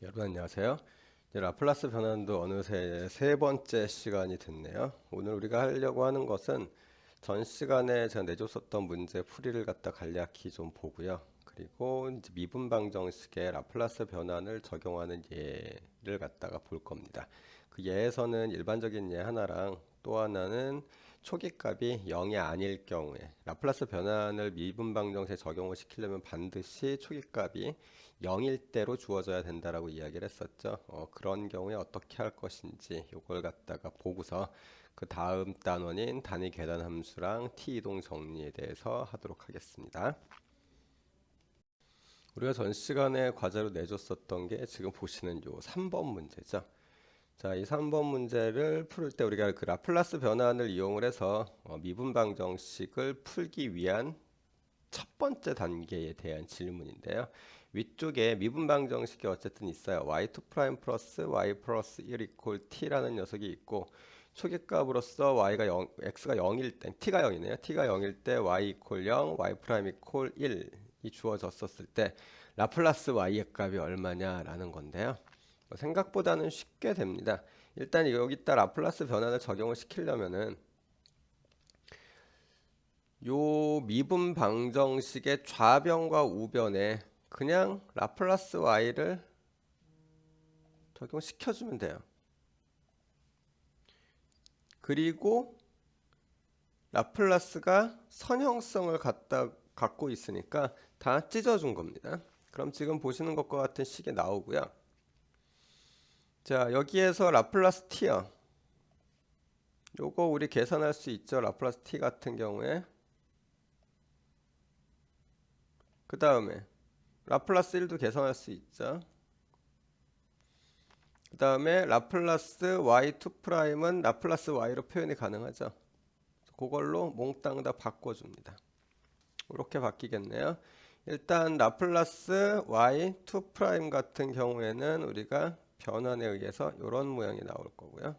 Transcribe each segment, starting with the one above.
여러분 안녕하세요. 이제 라플라스 변환도 어느새 세 번째 시간이 됐네요. 오늘 우리가 하려고 하는 것은 전 시간에 제가 내줬었던 문제 풀이를 갖다 간략히 좀 보고요. 그리고 이제 미분방정식의 라플라스 변환을 적용하는 예를 갖다가 볼 겁니다. 그 예에서는 일반적인 예 하나랑 또 하나는 초기값이 0이 아닐 경우에 라플라스 변환을 미분방정식에 적용을 시키려면 반드시 초기값이 0일 대로 주어져야 된다라고 이야기를 했었죠. 그런 경우에 어떻게 할 것인지 이걸 갖다가 보고서 그 다음 단원인 단위 계산 함수랑 t 이동 정리에 대해서 하도록 하겠습니다. 우리가 전 시간에 과제로 내줬었던 게 지금 보시는 요 3번 문제죠. 자, 이 3번 문제를 풀 때 우리가 그 라플라스 변환을 이용을 해서 미분방정식을 풀기 위한 첫 번째 단계에 대한 질문인데요. 위쪽에 미분방정식이 어쨌든 있어요. y2' 플러스 y 플러스 1 이퀄 t라는 녀석이 있고 초기값으로서 y가 0, x가 0일 때, t가 0이네요. t가 0일 때 y 이퀄 0, y 프라임 이퀄 1이 주어졌었을 때 라플라스 y의 값이 얼마냐라는 건데요. 생각보다는 쉽게 됩니다. 일단 여기다 라플라스 변환을 적용을 시키려면은 요 미분 방정식의 좌변과 우변에 그냥 라플라스 y를 적용시켜주면 돼요. 그리고 라플라스가 선형성을 갖고 있으니까 다 찢어준 겁니다. 그럼 지금 보시는 것과 같은 식이 나오고요. 자, 여기에서 라플라스 t요. 요거 우리 계산할 수 있죠. 라플라스 t 같은 경우에. 그 다음에 라플라스 1도 계산할 수 있죠. 그 다음에 라플라스 y2'은 라플라스 y로 표현이 가능하죠. 그걸로 몽땅 다 바꿔줍니다. 이렇게 바뀌겠네요. 일단 라플라스 y2' 같은 경우에는 우리가 변환에 의해서 이런 모양이 나올 거고요.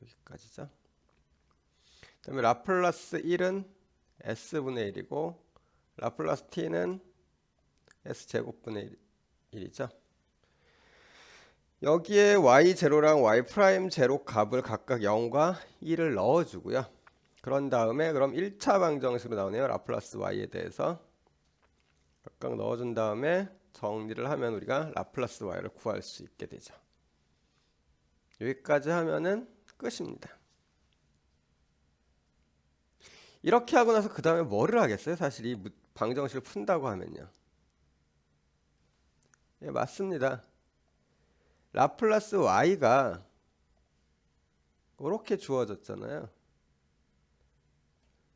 여기까지죠. 그 다음에 라플라스 1은 s분의 1이고 라플라스 t는 s제곱분의 1이죠. 여기에 y0랑 y'0 값을 각각 0과 1을 넣어주고요. 그런 다음에 그럼 1차 방정식으로 나오네요. 라플라스 y에 대해서 각각 넣어준 다음에 정리를 하면 우리가 라플라스 y를 구할 수 있게 되죠. 여기까지 하면은 끝입니다. 이렇게 하고 나서 그 다음에 뭐를 하겠어요? 사실 이 방정식을 푼다고 하면요. 예, 맞습니다. 라플라스 y가 이렇게 주어졌잖아요.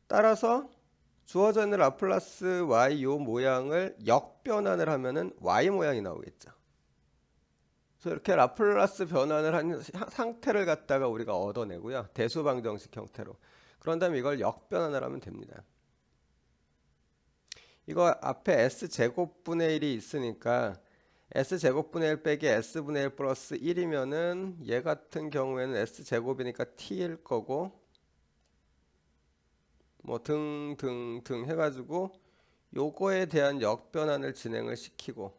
따라서 주어져 있는 라플라스 y 요 모양을 역변환을 하면은 y 모양이 나오겠죠. 그래서 이렇게 라플라스 변환을 한 상태를 갖다가 우리가 얻어내고요. 대수 방정식 형태로. 그런 다음에 이걸 역변환을 하면 됩니다. 이거 앞에 s제곱분의 1이 있으니까 s제곱분의 1 빼기 s분의 1 플러스 1이면은 얘 같은 경우에는 s제곱이니까 t일 거고 뭐 등등등 해가지고 요거에 대한 역변환을 진행을 시키고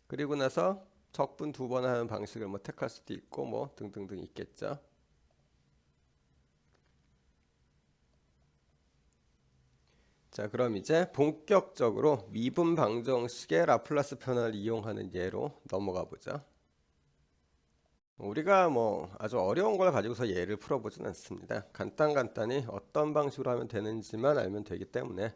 그리고 나서 적분 두 번 하는 방식을 뭐 택할 수도 있고 뭐 등등등 있겠죠. 자, 그럼 이제 본격적으로 미분 방정식의 라플라스 변환을 이용하는 예로 넘어가 보죠. 우리가 뭐 아주 어려운 걸 가지고서 예를 풀어보진 않습니다. 간단히 어떤 방식으로 하면 되는지만 알면 되기 때문에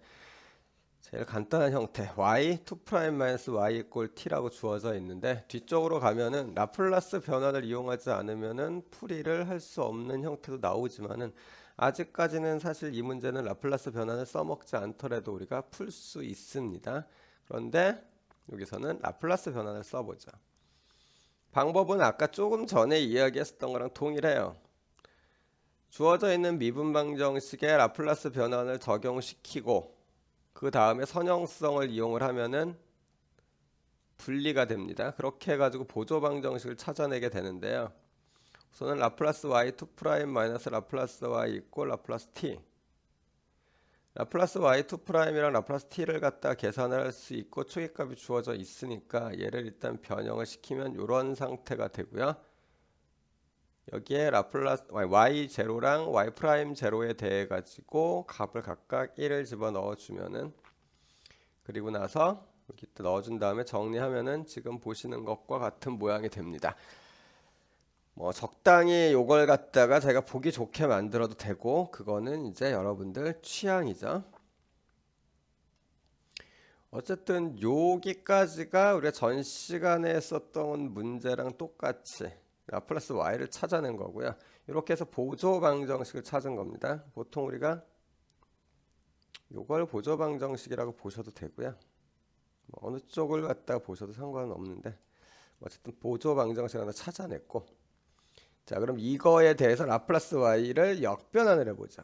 제일 간단한 형태 y2'-y = t라고 주어져 있는데 뒤쪽으로 가면은 라플라스 변환을 이용하지 않으면은 풀이를 할 수 없는 형태도 나오지만은 아직까지는 사실 이 문제는 라플라스 변환을 써먹지 않더라도 우리가 풀 수 있습니다. 그런데 여기서는 라플라스 변환을 써보죠. 방법은 아까 조금 전에 이야기했었던 거랑 동일해요. 주어져 있는 미분방정식에 라플라스 변환을 적용시키고 그 다음에 선형성을 이용을 하면은 분리가 됩니다. 그렇게 해가지고 보조방정식을 찾아내게 되는데요. 우선은 라플라스 y2' 마이너스 라플라스 y 이꼴 라플라스 t. 라플라스 y2'이랑 라플라스 t를 갖다 계산을 할 수 있고 초기값이 주어져 있으니까 얘를 일단 변형을 시키면 이런 상태가 되고요. 여기에 라플라스 y0랑 y'0에 대해 가지고 값을 각각 1을 집어넣어 주면은, 그리고 나서 여기 넣어준 다음에 정리하면은 지금 보시는 것과 같은 모양이 됩니다. 뭐 적당히 요걸 갖다가 제가 보기 좋게 만들어도 되고, 그거는 이제 여러분들 취향이죠. 어쨌든 여기까지가 우리가 전 시간에 썼던 문제랑 똑같이 라플라스 y를 찾아낸 거고요. 이렇게 해서 보조방정식을 찾은 겁니다. 보통 우리가 요걸 보조방정식이라고 보셔도 되고요. 뭐 어느 쪽을 갖다 보셔도 상관은 없는데, 어쨌든 보조방정식을 하나 찾아냈고, 자, 그럼 이거에 대해서 라플라스 y를 역변환을 해보죠.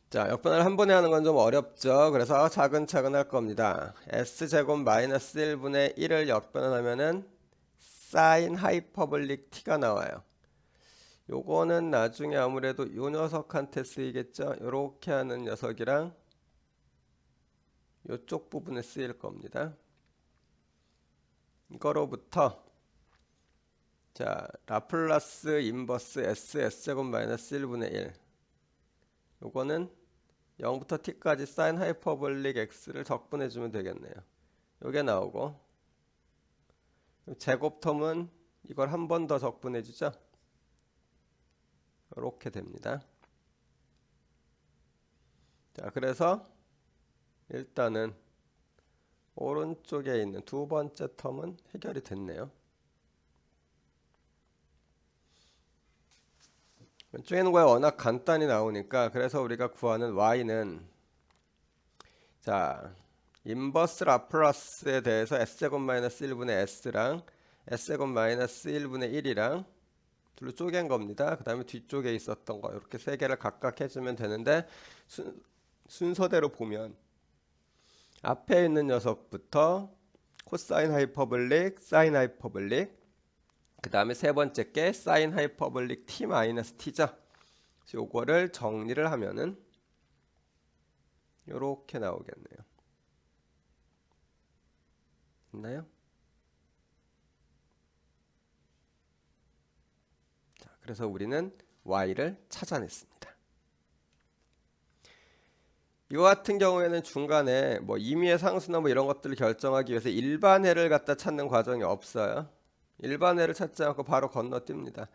자, 역변을 한 번에 하는 건 좀 어렵죠. 그래서 차근차근 할 겁니다. s제곱 마이너스 1분의 1을 역변하면은 사인 하이퍼볼릭 t가 나와요. 요거는 나중에 아무래도 요 녀석한테 쓰이겠죠. 요렇게 하는 녀석이랑 요쪽 부분에 쓰일 겁니다. 이거로부터 자, 라플라스 인버스 s제곱 마이너스 1분의 1, 요거는 0부터 t까지 사인 하이퍼볼릭 x를 적분해 주면 되겠네요. 요게 나오고, 제곱 텀은 이걸 한 번 더 적분해 주죠. 이렇게 됩니다. 자, 그래서 일단은 오른쪽에 있는 두 번째 텀은 해결이 됐네요. 왼쪽에 있는 거야 워낙 간단히 나오니까, 그래서 우리가 구하는 y는, 자, 인버스 라플라스에 대해서 s제곱 마이너스 1분의 s랑 s제곱 마이너스 1분의 1이랑 둘로 쪼갠 겁니다. 그 다음에 뒤쪽에 있었던 거 이렇게 세 개를 각각 해주면 되는데, 순서대로 보면 앞에 있는 녀석부터 코사인 하이퍼볼릭, 사인 하이퍼볼릭, 그 다음에 세 번째 게 사인 하이퍼볼릭 t 마이너스 t죠. 요거를 정리를 하면은 요렇게 나오겠네요. 있나요? 자, 그래서 우리는 y를 찾아냈습니다. 이거 같은 경우에는 중간에 뭐 임의의 상수나 뭐 이런 것들을 결정하기 위해서 일반해를 갖다 찾는 과정이 없어요. 일반해를 찾지 않고 바로 건너뜁니다.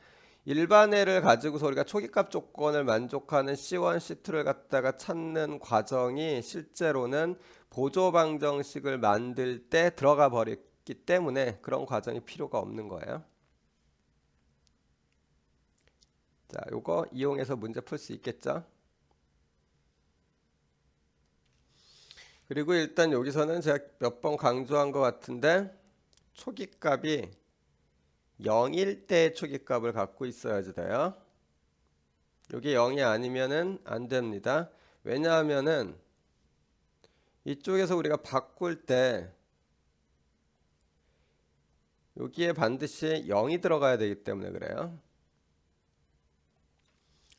일반해를 가지고서 우리가 초기값 조건을 만족하는 C1, C2를 갖다가 찾는 과정이 실제로는 보조방정식을 만들 때 들어가 버렸기 때문에 그런 과정이 필요가 없는 거예요. 자, 요거 이용해서 문제 풀 수 있겠죠? 그리고 일단 여기서는 제가 몇 번 강조한 것 같은데, 초기값이 0일 때 초기값을 갖고 있어야지 돼요. 이게 0이 아니면은 안 됩니다. 왜냐하면은 이쪽에서 우리가 바꿀 때 여기에 반드시 0이 들어가야 되기 때문에 그래요.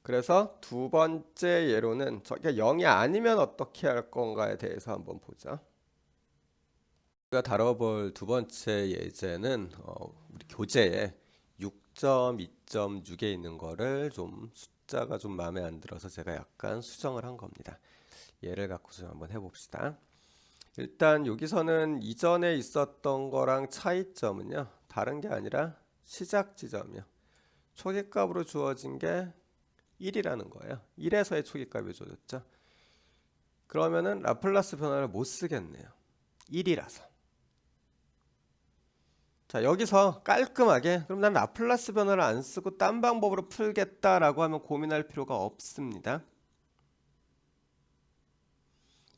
그래서 두 번째 예로는 저게 0이 아니면 어떻게 할 건가에 대해서 한번 보죠. 우리가 다뤄볼 두 번째 예제는 우리 교재에 6.2.6에 있는 거를 좀 숫자가 좀 마음에 안 들어서 제가 약간 수정을 한 겁니다. 얘를 갖고 좀 한번 해봅시다. 일단 여기서는 이전에 있었던 거랑 차이점은요, 다른 게 아니라 시작 지점이요. 초기값으로 주어진 게 1이라는 거예요. 1에서의 초기값이 주어졌죠. 그러면은 라플라스 변화를 못 쓰겠네요. 1이라서. 자, 여기서 깔끔하게 그럼 난 라플라스 변화를 안 쓰고 딴 방법으로 풀겠다라고 하면 고민할 필요가 없습니다.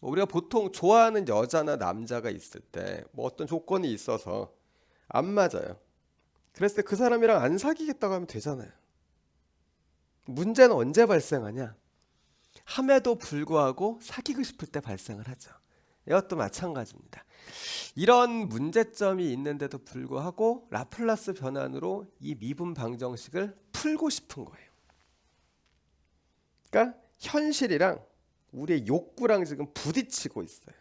우리가 보통 좋아하는 여자나 남자가 있을 때 뭐 어떤 조건이 있어서 안 맞아요. 그랬을 때 그 사람이랑 안 사귀겠다고 하면 되잖아요. 문제는 언제 발생하냐? 함에도 불구하고 사귀고 싶을 때 발생을 하죠. 이것도 마찬가지입니다. 이런 문제점이 있는데도 불구하고 라플라스 변환으로 이 미분 방정식을 풀고 싶은 거예요. 그러니까 현실이랑 우리의 욕구랑 지금 부딪히고 있어요.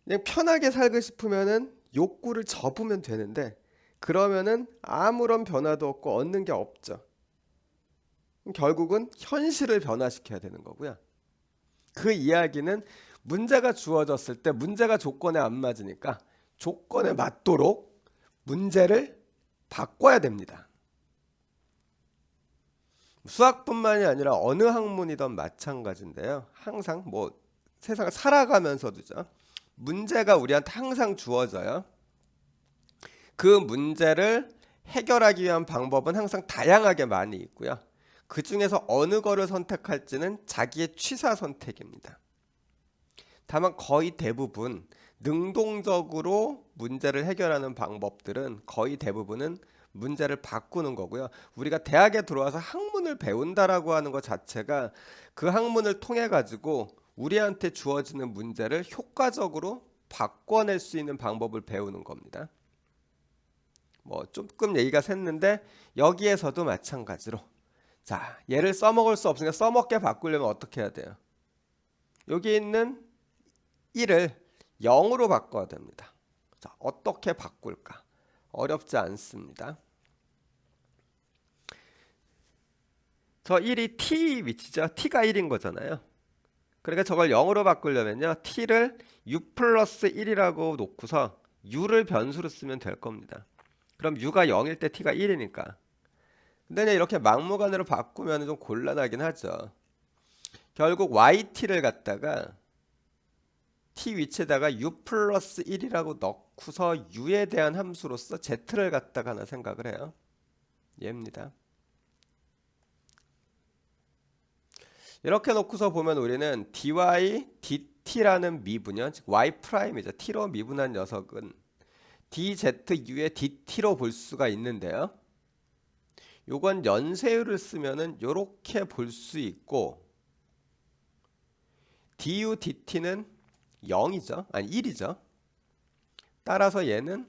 그냥 편하게 살고 싶으면은 욕구를 접으면 되는데 그러면은 아무런 변화도 없고 얻는 게 없죠. 결국은 현실을 변화시켜야 되는 거고요. 그 이야기는 문제가 주어졌을 때 문제가 조건에 안 맞으니까 조건에 맞도록 문제를 바꿔야 됩니다. 수학뿐만이 아니라 어느 학문이든 마찬가지인데요. 항상 뭐 세상을 살아가면서도죠. 문제가 우리한테 항상 주어져요. 그 문제를 해결하기 위한 방법은 항상 다양하게 많이 있고요. 그 중에서 어느 거를 선택할지는 자기의 취사 선택입니다. 다만 거의 대부분 능동적으로 문제를 해결하는 방법들은 거의 대부분은 문제를 바꾸는 거고요. 우리가 대학에 들어와서 학문을 배운다라고 하는 것 자체가 그 학문을 통해 가지고 우리한테 주어지는 문제를 효과적으로 바꿔낼 수 있는 방법을 배우는 겁니다. 뭐 조금 얘기가 샜는데 여기에서도 마찬가지로 자, 얘를 써먹을 수 없으니까 써먹게 바꾸려면 어떻게 해야 돼요? 여기 있는 1을 0으로 바꿔야 됩니다. 자, 어떻게 바꿀까? 어렵지 않습니다. 저 1이 t 위치죠. t가 1인 거잖아요. 그러니까 저걸 0으로 바꾸려면요. t를 u 플러스 1이라고 놓고서 u를 변수로 쓰면 될 겁니다. 그럼 u가 0일 때 t가 1이니까. 근데 이렇게 막무가내로 바꾸면 좀 곤란하긴 하죠. 결국 yt를 갖다가 t 위치에다가 u 플러스 1이라고 넣고서 u에 대한 함수로서 z를 갖다가 하나 생각을 해요. 얘입니다. 이렇게 놓고서 보면 우리는 dy, dt라는 미분요. 즉 y 프라임이죠. t로 미분한 녀석은 dzu의 dt로 볼 수가 있는데요. 요건 연세율을 쓰면은 요렇게 볼 수 있고 du dt는 0이죠. 아니 1이죠. 따라서 얘는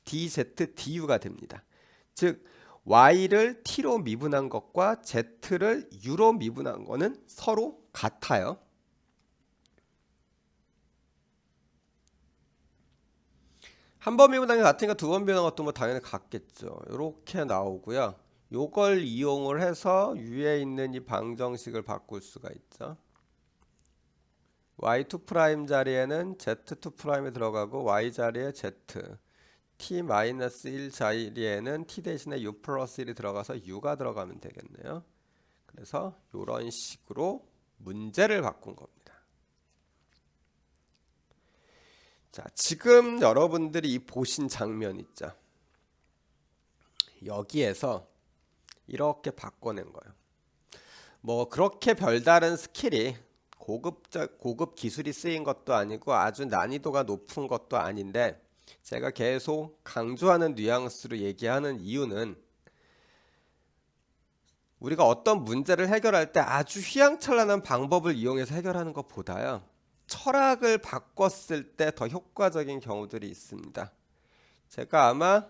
dz du가 됩니다. 즉 y를 t로 미분한 것과 z를 u로 미분한 거는 서로 같아요. 한 번 미분한 게 같으니까 두 번 미분한 것도 뭐 당연히 같겠죠. 이렇게 나오고요. 요걸 이용을 해서 위에 있는 이 방정식을 바꿀 수가 있죠. y2' 자리에는 z2' 들어가고 y 자리에 z, t-1 자리에는 t 대신에 u 플러스 1이 들어가서 u가 들어가면 되겠네요. 그래서 이런 식으로 문제를 바꾼 겁니다. 자, 지금 여러분들이 보신 장면 있죠. 여기에서 이렇게 바꿔낸 거예요. 뭐 그렇게 별다른 스킬이 고급 기술이 쓰인 것도 아니고 아주 난이도가 높은 것도 아닌데 제가 계속 강조하는 뉘앙스로 얘기하는 이유는 우리가 어떤 문제를 해결할 때 아주 휘황찬란한 방법을 이용해서 해결하는 것보다요. 철학을 바꿨을 때 더 효과적인 경우들이 있습니다. 제가 아마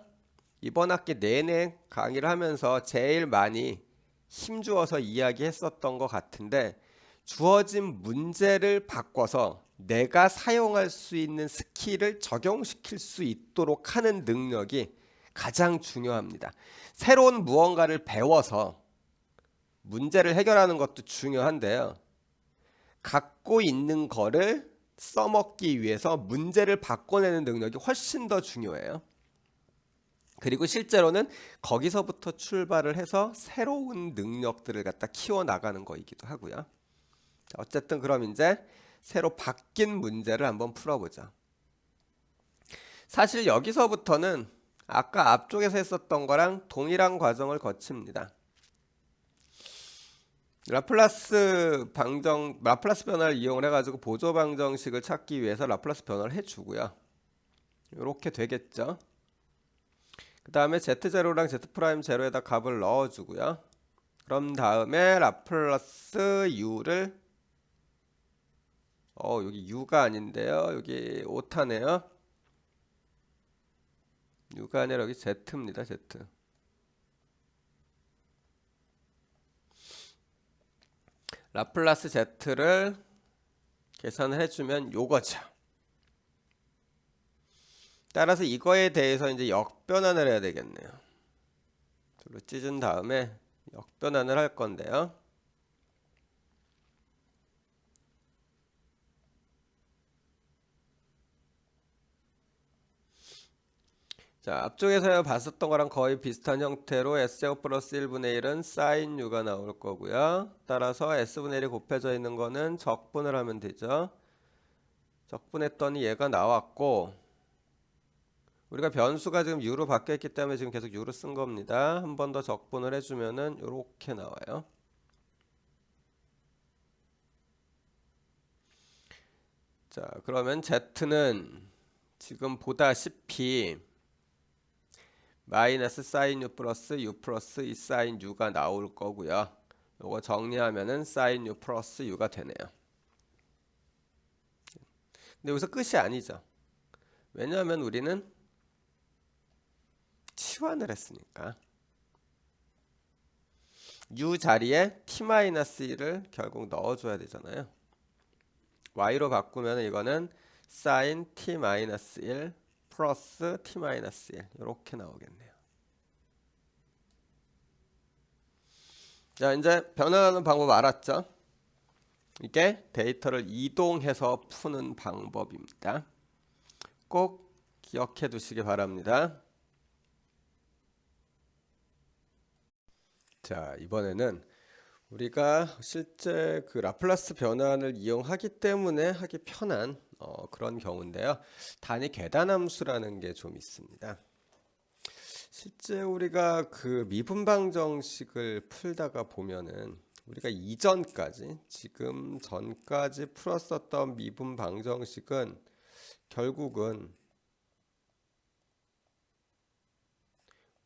이번 학기 내내 강의를 하면서 제일 많이 힘주어서 이야기했었던 것 같은데 주어진 문제를 바꿔서 내가 사용할 수 있는 스킬을 적용시킬 수 있도록 하는 능력이 가장 중요합니다. 새로운 무언가를 배워서 문제를 해결하는 것도 중요한데요. 갖고 있는 거를 써먹기 위해서 문제를 바꿔내는 능력이 훨씬 더 중요해요. 그리고 실제로는 거기서부터 출발을 해서 새로운 능력들을 갖다 키워나가는 거이기도 하고요. 자, 어쨌든 그럼 이제 새로 바뀐 문제를 한번 풀어보자. 사실 여기서부터는 아까 앞쪽에서 했었던 거랑 동일한 과정을 거칩니다. 라플라스 변화를 이용을 해가지고 보조 방정식을 찾기 위해서 라플라스 변화를 해주고요. 이렇게 되겠죠. 그 다음에 z0랑 z'0에다 값을 넣어주고요. 그럼 다음에 라플라스 u를 여기 u가 아닌데요. 여기 오타네요. u가 아니라 여기 z입니다. z. 라플라스 Z를 계산을 해주면 요거죠. 따라서 이거에 대해서 이제 역변환을 해야 되겠네요. 둘로 찢은 다음에 역변환을 할 건데요. 자, 앞쪽에서 봤었던 거랑 거의 비슷한 형태로 S제곱 플러스 1분의 1은 사인 U가 나올 거고요. 따라서 S분의 1이 곱해져 있는 거는 적분을 하면 되죠. 적분했더니 얘가 나왔고, 우리가 변수가 지금 U로 바뀌었기 때문에 지금 계속 U로 쓴 겁니다. 한 번 더 적분을 해주면은 이렇게 나와요. 자, 그러면 Z는 지금 보다시피 마이너스 사인 U 플러스 이 사인 U가 나올 거고요. 요거 정리하면은 사인 U 플러스 U가 되네요. 근데 여기서 끝이 아니죠. 왜냐하면 우리는 치환을 했으니까 U 자리에 t-1을 결국 넣어줘야 되잖아요. y로 바꾸면 이거는 sin t-1 플러스 t-1 이렇게 나오겠네요. 자, 이제 변환하는 방법 알았죠? 이게 데이터를 이동해서 푸는 방법입니다. 꼭 기억해 두시기 바랍니다. 자, 이번에는 우리가 실제 그 라플라스 변환을 이용하기 때문에 하기 편한 그런 경우인데요. 단위 계단함수라는 게 좀 있습니다. 실제 우리가 그 미분방 정식을 풀다가 보면은 우리가 이전까지 지금 전까지 풀었었던 미분방 정식은 결국은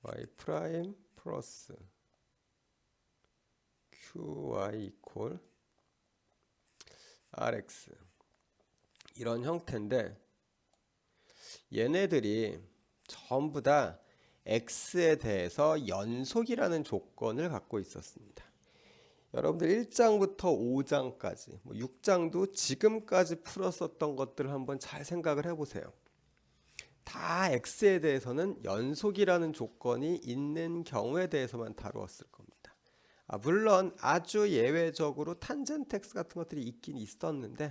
y 프라임 플러스 qy 이퀄 rx 이런 형태인데 얘네들이 전부 다 x에 대해서 연속이라는 조건을 갖고 있었습니다. 여러분들 1장부터 5장까지 6장도 지금까지 풀었었던 것들을 한번 잘 생각을 해보세요. 다 x에 대해서는 연속이라는 조건이 있는 경우에 대해서만 다루었을 겁니다. 물론 아주 예외적으로 탄젠트 x 같은 것들이 있긴 있었는데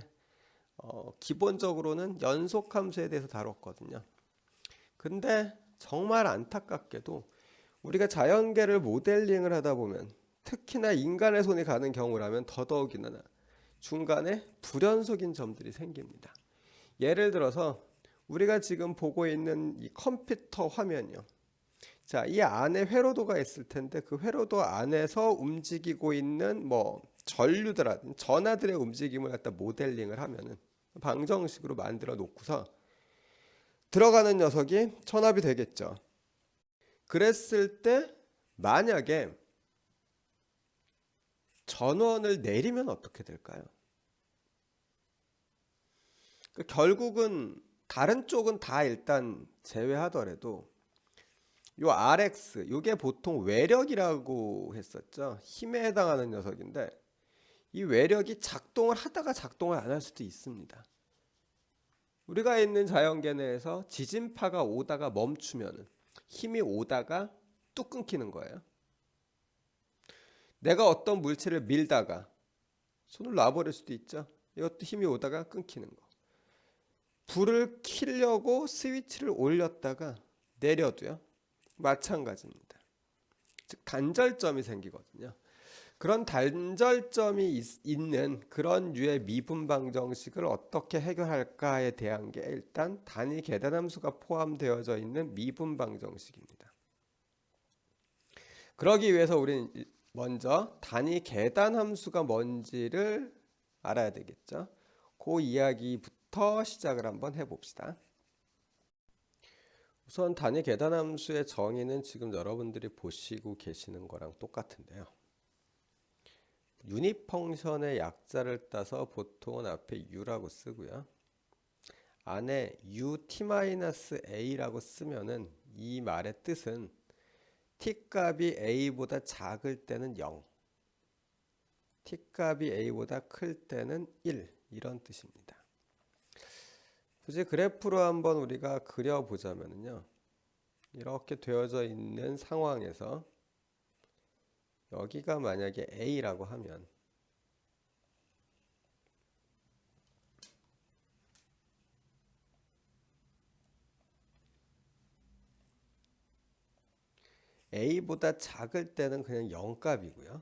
기본적으로는 연속함수에 대해서 다뤘거든요. 근데 정말 안타깝게도 우리가 자연계를 모델링을 하다 보면 특히나 인간의 손이 가는 경우라면 더더욱이나 중간에 불연속인 점들이 생깁니다. 예를 들어서 우리가 지금 보고 있는 이 컴퓨터 화면이요. 자, 이 안에 회로도가 있을 텐데 그 회로도 안에서 움직이고 있는 전류들하든 전하들의 움직임을 갖다 모델링을 하면은 방정식으로 만들어 놓고서 들어가는 녀석이 전압이 되겠죠. 그랬을 때 만약에 전원을 내리면 어떻게 될까요? 결국은 다른 쪽은 다 일단 제외하더라도 요 RX 요게 보통 외력이라고 했었죠. 힘에 해당하는 녀석인데 이 외력이 작동을 하다가 작동을 안 할 수도 있습니다. 우리가 있는 자연계 내에서 지진파가 오다가 멈추면 힘이 오다가 뚝 끊기는 거예요. 내가 어떤 물체를 밀다가 손을 놔버릴 수도 있죠. 이것도 힘이 오다가 끊기는 거. 불을 켜려고 스위치를 올렸다가 내려도요. 마찬가지입니다. 즉 단절점이 생기거든요. 그런 단절점이 있는 그런 류의 미분방 정식을 어떻게 해결할까에 대한 게 일단 단위 계단함수가 포함되어져 있는 미분방 정식입니다. 그러기 위해서 우리는 먼저 단위 계단함수가 뭔지를 알아야 되겠죠. 그 이야기부터 시작을 한번 해봅시다. 우선 단위 계단함수의 정의는 지금 여러분들이 보시고 계시는 거랑 똑같은데요. 유닛 펑션의 약자를 따서 보통은 앞에 u라고 쓰고요. 안에 ut-a라고 쓰면은 이 말의 뜻은 t 값이 a보다 작을 때는 0, t값이 a보다 클 때는 1 이런 뜻입니다. 굳이 그래프로 한번 우리가 그려보자면요. 이렇게 되어져 있는 상황에서 여기가 만약에 a라고 하면 a보다 작을 때는 그냥 0값이고요.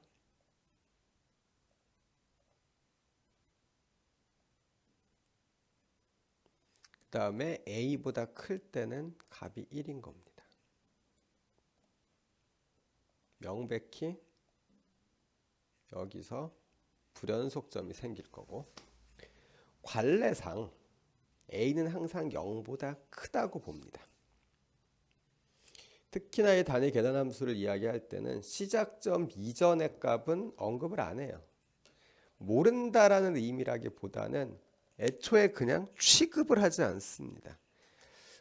그 다음에 a보다 클 때는 값이 1인 겁니다. 명백히 여기서 불연속점이 생길 거고, 관례상 a는 항상 0보다 크다고 봅니다. 특히나 이 단위 계산함수를 이야기할 때는 시작점 이전의 값은 언급을 안 해요. 모른다라는 의미라기보다는 애초에 그냥 취급을 하지 않습니다.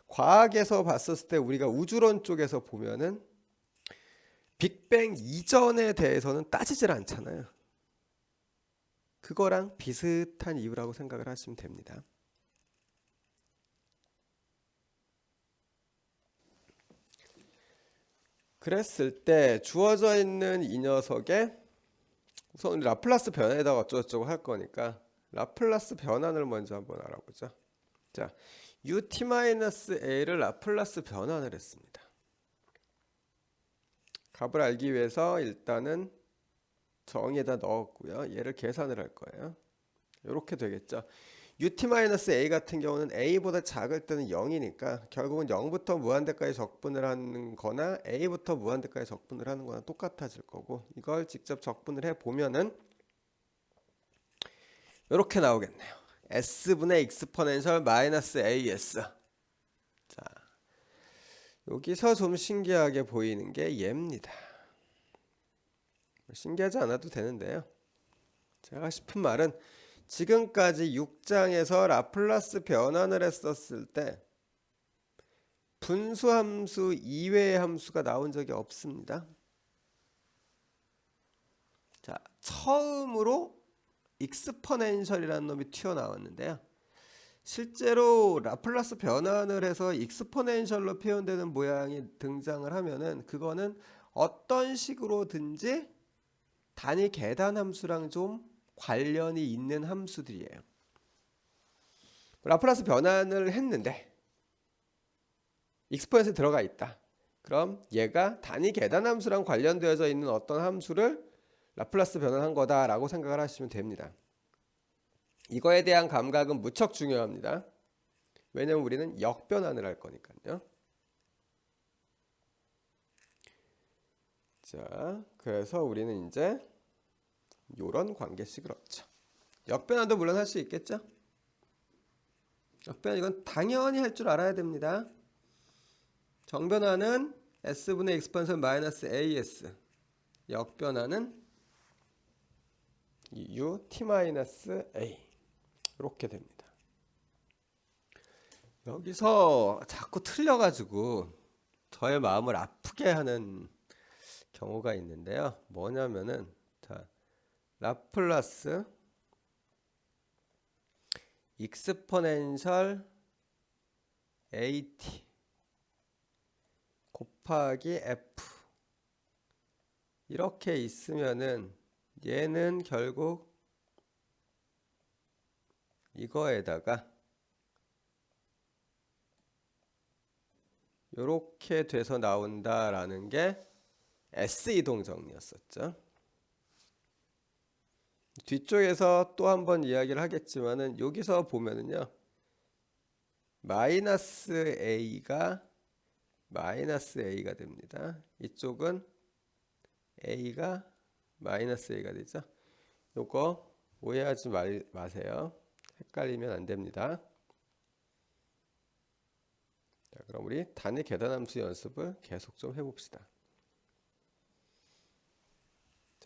과학에서 봤었을 때 우리가 우주론 쪽에서 보면은 빅뱅 이전에 대해서는 따지질 않잖아요. 그거랑 비슷한 이유라고 생각을 하시면 됩니다. 그랬을 때 주어져 있는 이 녀석의 우선 라플라스 변환에다가 어쩌고저쩌고 할 거니까 라플라스 변환을 먼저 한번 알아보죠. 자, ut-a를 라플라스 변환을 했습니다. 값을 알기 위해서 일단은 정의에다 넣었고요. 얘를 계산을 할 거예요. 이렇게 되겠죠. ut-a 같은 경우는 a보다 작을 때는 0이니까 결국은 0부터 무한대까지 적분을 하는 거나 a부터 무한대까지 적분을 하는 거나 똑같아질 거고, 이걸 직접 적분을 해보면은 이렇게 나오겠네요. s분의 익스포넨셜 마이너스 as. 자, 여기서 좀 신기하게 보이는 게 얘입니다. 신기하지 않아도 되는데요. 제가 싶은 말은 지금까지 6장에서 라플라스 변환을 했었을 때 분수함수 이외의 함수가 나온 적이 없습니다. 자, 처음으로 익스포넨셜이라는 놈이 튀어나왔는데요. 실제로 라플라스 변환을 해서 익스포넨셜로 표현되는 모양이 등장을 하면은 그거는 어떤 식으로든지 단위 계산 함수랑 좀 관련이 있는 함수들이에요. 라플라스 변환을 했는데 익스포넨셜에 들어가 있다. 그럼 얘가 단위 계산 함수랑 관련되어져 있는 어떤 함수를 라플라스 변환한 거다라고 생각을 하시면 됩니다. 이거에 대한 감각은 무척 중요합니다. 왜냐면 우리는 역변환을 할 거니까요. 자, 그래서 우리는 이제 요런 관계식을 얻죠. 역변환도 물론 할 수 있겠죠. 역변환 이건 당연히 할 줄 알아야 됩니다. 정변환은 s분의 익스포넨셜 마이너스 as, 역변환은 ut-a 이렇게 됩니다. 여기서 자꾸 틀려가지고 저의 마음을 아프게 하는 경우가 있는데요. 뭐냐면은 자, 라플라스 익스포넨셜 at 곱하기 f 이렇게 있으면은 얘는 결국 이거에다가 이렇게 돼서 나온다라는 게 S 이동 정리였었죠. 뒤쪽에서 또 한 번 이야기를 하겠지만은 여기서 보면은요, 마이너스 A가 됩니다. 이쪽은 A가 마이너스 A가 되죠. 요거 오해하지 마세요. 헷갈리면 안 됩니다. 자, 그럼 우리 단위 계산함수 연습을 계속 좀 해봅시다.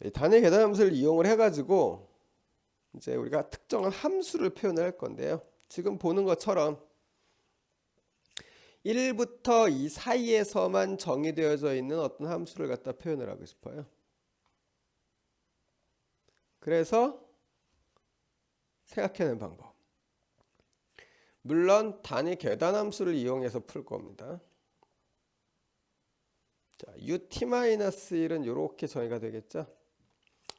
이 단위 계산함수를 이용을 해가지고 이제 우리가 특정한 함수를 표현을 할 건데요. 지금 보는 것처럼 1부터 2 사이에서만 정의되어져 있는 어떤 함수를 갖다 표현을 하고 싶어요. 그래서 생각해내는 방법. 물론 단위 계단함수를 이용해서 풀 겁니다. 자, ut-1은 이렇게 정의가 되겠죠.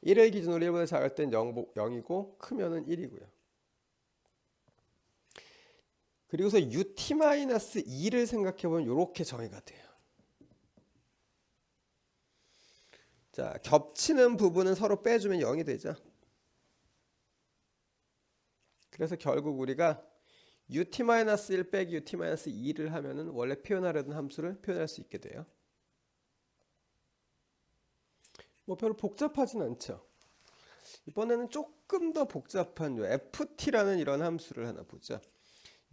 1을 기준으로 1보다 작을 땐 0이고 크면은 1이고요. 그리고서 ut-2를 생각해보면 이렇게 정의가 돼요. 자, 겹치는 부분은 서로 빼주면 0이 되죠. 그래서 결국 우리가 ut-1 빼기 ut-2를 하면은 원래 표현하려던 함수를 표현할 수 있게 돼요. 뭐 별로 복잡하진 않죠. 이번에는 조금 더 복잡한 ft라는 이런 함수를 하나 보자.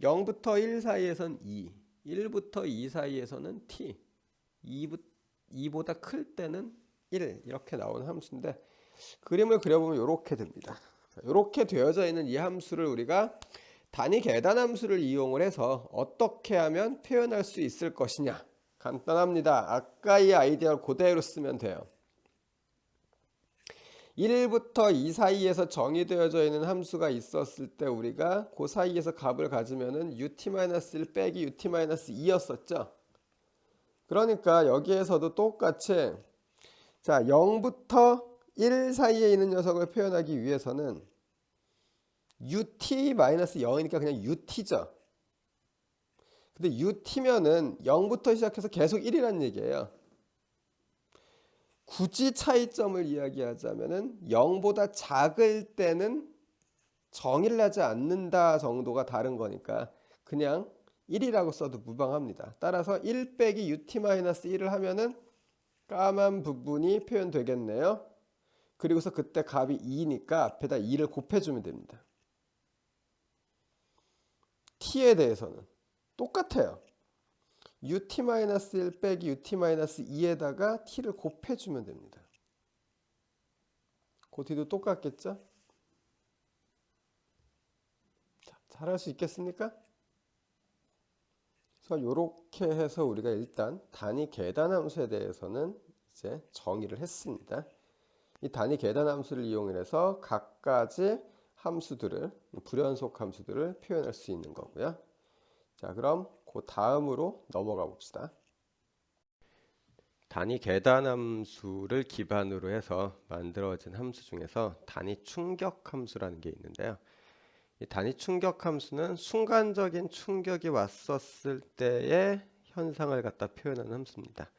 0부터 1 사이에선 2, 1부터 2 사이에서는 t, 2보다 클 때는 1 이렇게 나오는 함수인데 그림을 그려보면 이렇게 됩니다. 이렇게 되어져 있는 이 함수를 우리가 단위 계단 함수를 이용을 해서 어떻게 하면 표현할 수 있을 것이냐. 간단합니다. 아까 이 아이디어를 그대로 쓰면 돼요. 1부터 2 사이에서 정의되어져 있는 함수가 있었을 때 우리가 그 사이에서 값을 가지면은 ut-1 빼기 ut-2였었죠. 그러니까 여기에서도 똑같이 자 0부터 1 사이에 있는 녀석을 표현하기 위해서는 ut-0이니까 그냥 ut죠. 근데 ut면은 0부터 시작해서 계속 1이라는 얘기예요. 굳이 차이점을 이야기하자면은 0보다 작을 때는 정의를 하지 않는다 정도가 다른 거니까 그냥 1이라고 써도 무방합니다. 따라서 1 빼기 ut-1을 하면은 까만 부분이 표현되겠네요. 그리고서 그때 값이 2니까 앞에다 2를 곱해주면 됩니다. t에 대해서는 똑같아요. ut-1 빼기 ut-2에다가 t를 곱해주면 됩니다. 그 뒤도 똑같겠죠? 자, 잘할 수 있겠습니까? 그래서 이렇게 해서 우리가 일단 단위 계단함수에 대해서는 이제 정의를 했습니다. 이 단위 계단함수를 이용해서 각가지 함수들을 불연속 함수들을 표현할 수 있는 거고요. 자, 그럼 그 다음으로 넘어가 봅시다. 단위 계단함수를 기반으로 해서 만들어진 함수 중에서 단위 충격함수라는 게 있는데요. 이 단위 충격함수는 순간적인 충격이 왔었을 때의 현상을 갖다 표현하는 함수입니다.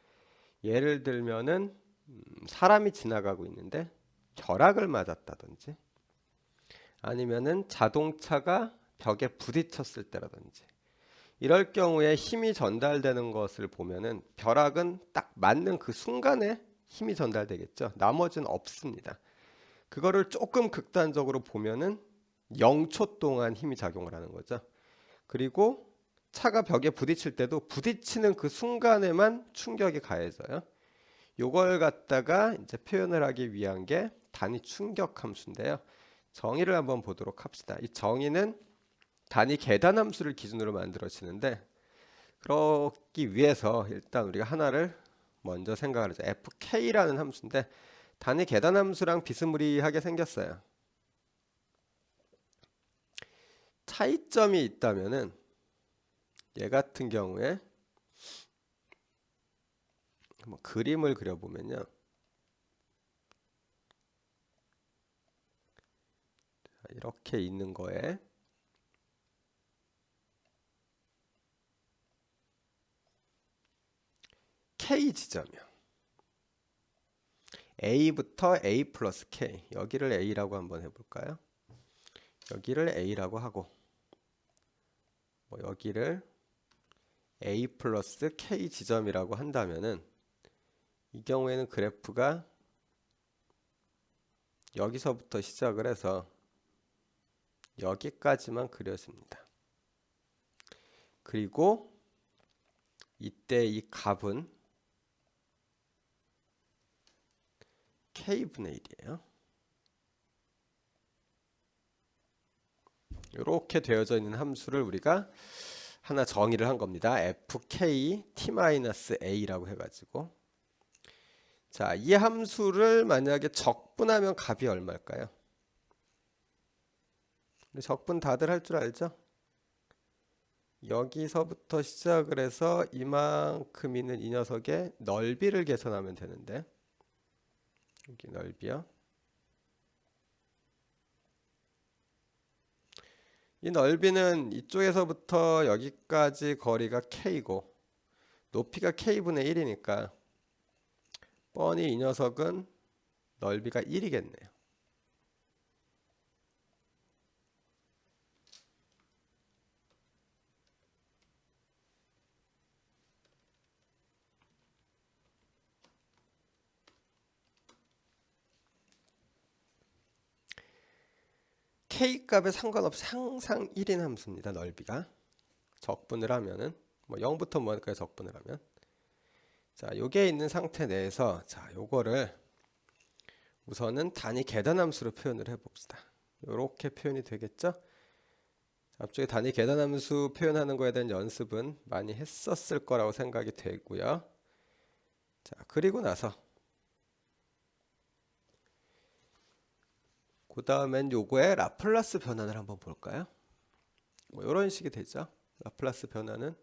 예를 들면은 사람이 지나가고 있는데 벼락을 맞았다든지 아니면은 자동차가 벽에 부딪혔을 때라든지 이럴 경우에 힘이 전달되는 것을 보면은 벼락은 딱 맞는 그 순간에 힘이 전달되겠죠. 나머지는 없습니다. 그거를 조금 극단적으로 보면은 0초 동안 힘이 작용을 하는 거죠. 그리고 차가 벽에 부딪힐 때도 부딪히는 그 순간에만 충격이 가해져요. 요걸 갖다가 이제 표현을 하기 위한 게 단위 충격 함수인데요. 정의를 한번 보도록 합시다. 이 정의는 단위 계단함수를 기준으로 만들어지는데 그러기 위해서 일단 우리가 하나를 먼저 생각을 하죠. fk라는 함수인데 단위 계단함수랑 비스무리하게 생겼어요. 차이점이 있다면은 얘 같은 경우에 한번 그림을 그려보면요. 이렇게 있는 거에 K 지점이요. A부터 A 플러스 K. 여기를 A라고 한번 해볼까요? 여기를 A라고 하고 뭐 여기를 A 플러스 K 지점이라고 한다면은 이 경우에는 그래프가 여기서부터 시작을 해서 여기까지만 그려집니다. 그리고 이때 이 값은 K분의 1이에요. 이렇게 되어져 있는 함수를 우리가 하나 정의를 한 겁니다. fkt-a라고 해가지고 자, 이 함수를 만약에 적분하면 값이 얼마일까요? 적분 다들 할 줄 알죠? 여기서부터 시작을 해서 이만큼 있는 이 녀석의 넓이를 계산하면 되는데, 여기 넓이요. 이 넓이는 이쪽에서부터 여기까지 거리가 k고 높이가 k분의 1이니까 뻔히 이 녀석은 넓이가 1이겠네요. k값에 상관없이 항상 1인 함수입니다. 넓이가. 적분을 하면은 뭐 0부터 무한까지 적분을 하면, 자, 요게 있는 상태 내에서, 자, 요거를 우선은 단위 계단함수로 표현을 해봅시다. 요렇게 표현이 되겠죠? 앞쪽에 단위 계단함수 표현하는 거에 대한 연습은 많이 했었을 거라고 생각이 되고요. 자, 그리고 나서 그 다음엔 요거의 라플라스 변환을 한번 볼까요? 뭐 이런 식이 되죠. 라플라스 변환은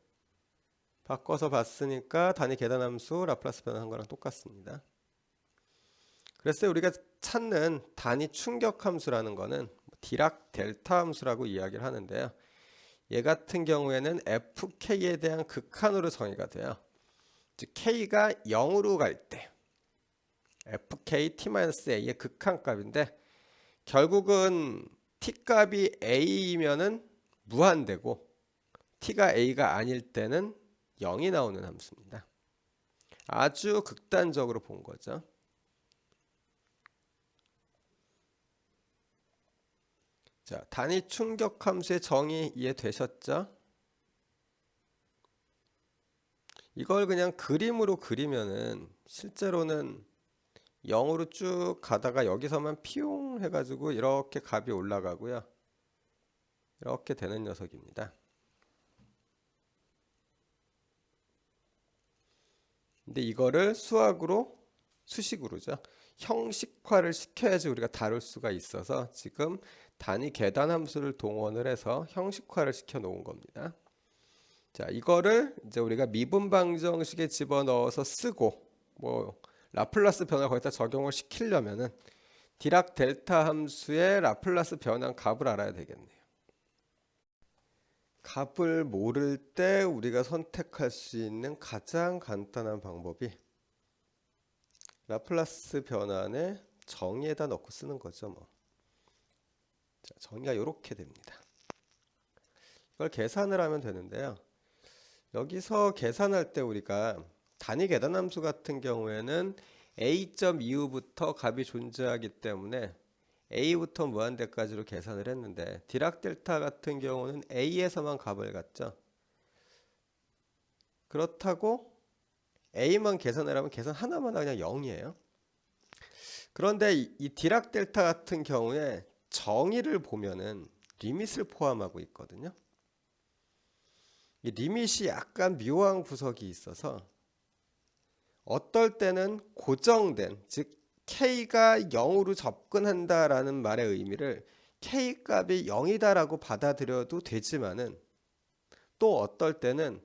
바꿔서 봤으니까 단위 계단함수 라플라스 변환한 거랑 똑같습니다. 그래서 우리가 찾는 단위 충격함수라는 거는 디락 델타 함수라고 이야기를 하는데요. 얘 같은 경우에는 fk에 대한 극한으로 정의가 돼요. 즉 k가 0으로 갈 때 fk t-a의 극한값인데, 결국은 t값이 a이면은 무한대고 t가 a가 아닐 때는 0이 나오는 함수입니다. 아주 극단적으로 본 거죠. 자, 단위 충격 함수의 정의 이해되셨죠? 이걸 그냥 그림으로 그리면은 실제로는 0으로 쭉 가다가 여기서만 피용 해가지고 이렇게 값이 올라가고요. 이렇게 되는 녀석입니다. 근데 이거를 수식으로죠. 형식화를 시켜야지 우리가 다룰 수가 있어서 지금 단위 계단함수를 동원을 해서 형식화를 시켜 놓은 겁니다. 자, 이거를 이제 우리가 미분 방정식에 집어넣어서 쓰고 뭐 라플라스 변화 거기다 적용을 시키려면은 디락 델타 함수의 라플라스 변환 값을 알아야 되겠네요. 값을 모를 때 우리가 선택할 수 있는 가장 간단한 방법이 라플라스 변환의 정의에다 넣고 쓰는 거죠. 뭐. 자, 정의가 이렇게 됩니다. 이걸 계산을 하면 되는데요. 여기서 계산할 때 우리가 단위 계단함수 같은 경우에는 a점 이후부터 값이 존재하기 때문에 a부터 무한대까지로 계산을 했는데, 디락 델타 같은 경우는 a에서만 값을 갖죠. 그렇다고 a만 계산을 하면 계산 하나마다 그냥 0이에요. 그런데 이 디락 델타 같은 경우에 정의를 보면은 리밋을 포함하고 있거든요. 이 리밋이 약간 묘한 구석이 있어서 어떨 때는 고정된, 즉 k가 0으로 접근한다라는 말의 의미를 k 값이 0이다라고 받아들여도 되지만은, 또 어떨 때는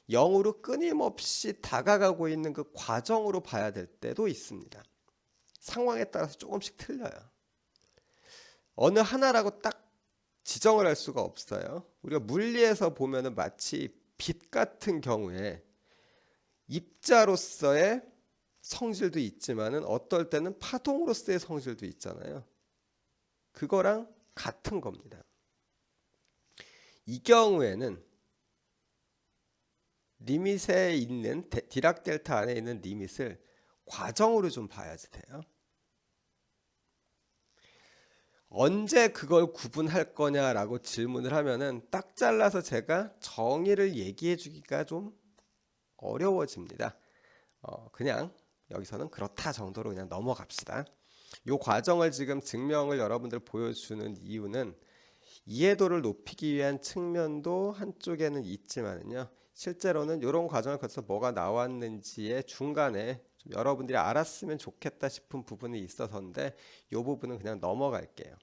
0으로 끊임없이 다가가고 있는 그 과정으로 봐야 될 때도 있습니다. 상황에 따라서 조금씩 틀려요. 어느 하나라고 딱 지정을 할 수가 없어요. 우리가 물리에서 보면은 마치 빛 같은 경우에 입자로서의 성질도 있지만은 어떨 때는 파동으로서의 성질도 있잖아요. 그거랑 같은 겁니다. 이 경우에는 리밋에 있는 디락 델타 안에 있는 리밋을 과정으로 좀 봐야지 돼요. 언제 그걸 구분할 거냐라고 질문을 하면은 딱 잘라서 제가 정의를 얘기해 주기가 좀 어려워집니다. 그냥 여기서는 그렇다 정도로 그냥 넘어갑시다. 이 과정을 지금 증명을 여러분들 보여주는 이유는 이해도를 높이기 위한 측면도 한쪽에는 있지만요, 실제로는 이런 과정을 거쳐서 뭐가 나왔는지의 중간에 좀 여러분들이 알았으면 좋겠다 싶은 부분이 있어서인데 이 부분은 그냥 넘어갈게요.